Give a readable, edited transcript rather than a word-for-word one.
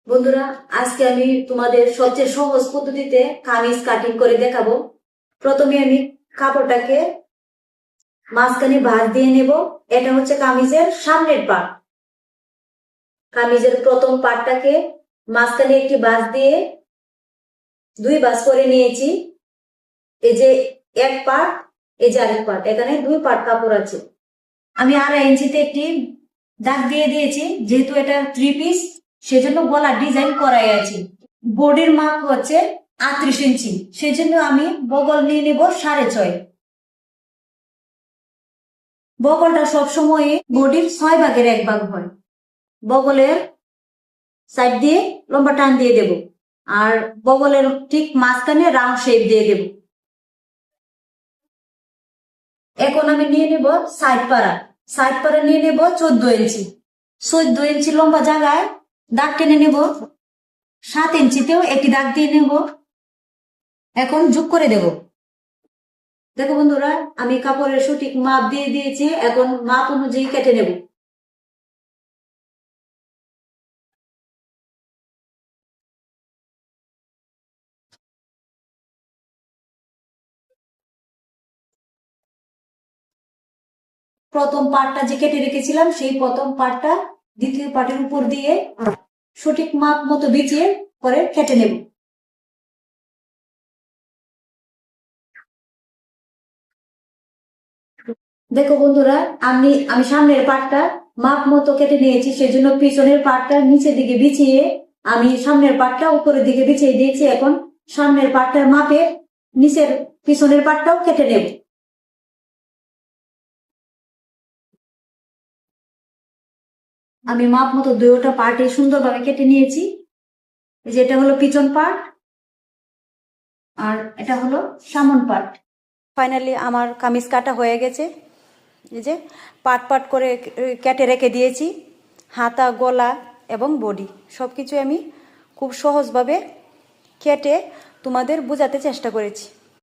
বন্ধুরা, আজকে আমি তোমাদের সবচেয়ে সহজ পদ্ধতিতে কামিজ কাটিং করে দেখাবো। প্রথমে আমি কাপড়টাকে মাঝখানে ভাঁজ দিয়ে নেব। এটা হচ্ছে কামিজের সামনের পার্ট। কামিজের প্রথম পার্টটাকে মাঝখানে একটি ভাঁজ দিয়ে দুই ভাঁজ করে নিয়েছি। এই যে এক পার্ট, এই যে আরেক পার্ট, এখানে দুই পার্ট কাপড় আছে। আমি 2.5 ইঞ্চিতে একটি দাগ দিয়ে দিয়েছি, যেহেতু এটা 3 পিস, সেজন্য গলার ডিজাইন করাই আছে। বডির মাপ হচ্ছে 38 ইঞ্চি, সেজন্য আমি বগল নিয়ে নেব 6.5। বগলটা সবসময় বডির 6 ভাগের 1 ভাগ হয়। বগলের সাইড দিয়ে লম্বা টান দিয়ে দেব, আর বগলের ঠিক মাঝখানে রাউন্ড শেপ দিয়ে দেব। এখন আমি নিয়ে নেব সাইড পাড়া নিয়ে নেব 14 ইঞ্চি। 14 ইঞ্চি লম্বা জায়গায় দাগ টেনে নেব। 7 ইঞ্চিতেও একটি দাগ দিয়ে নেব। এখন যোগ করে দেব। দেখো বন্ধুরা, আমি কাপড়ের সঠিক মাপ দিয়ে দিয়েছি। এখন মাপ অনুযায়ী কেটে নেব। প্রথম পার্টটা যে কেটে রেখেছিলাম, সেই প্রথম পার্টটা দ্বিতীয় পার্টের উপর দিয়ে সঠিক মাপ মতো বিছিয়ে পরে কেটে নেব। দেখো বন্ধুরা, আমি সামনের পার্টটা মাপ মতো কেটে নিয়েছি, সেজন্য পিছনের পার্টটা নিচের দিকে বিছিয়ে আমি সামনের পার্টটা উপরের দিকে বিছিয়ে দিয়েছি। এখন সামনের পার্টটার মাপে নিচের পিছনের পার্টটাও কেটে নেব। আমি মাপ মতো দুইটা পার্টে সুন্দরভাবে কেটে নিয়েছি। যেটা হলো পিছন পার্ট, আর এটা হলো সামন পার্ট। ফাইনালি আমার কামিজ কাটা হয়ে গেছে। এই যে পার্ট পার্ট করে কেটে রেখে দিয়েছি। হাতা, গলা এবং বডি সব কিছু আমি খুব সহজভাবে কেটে তোমাদের বোঝাতে চেষ্টা করেছি।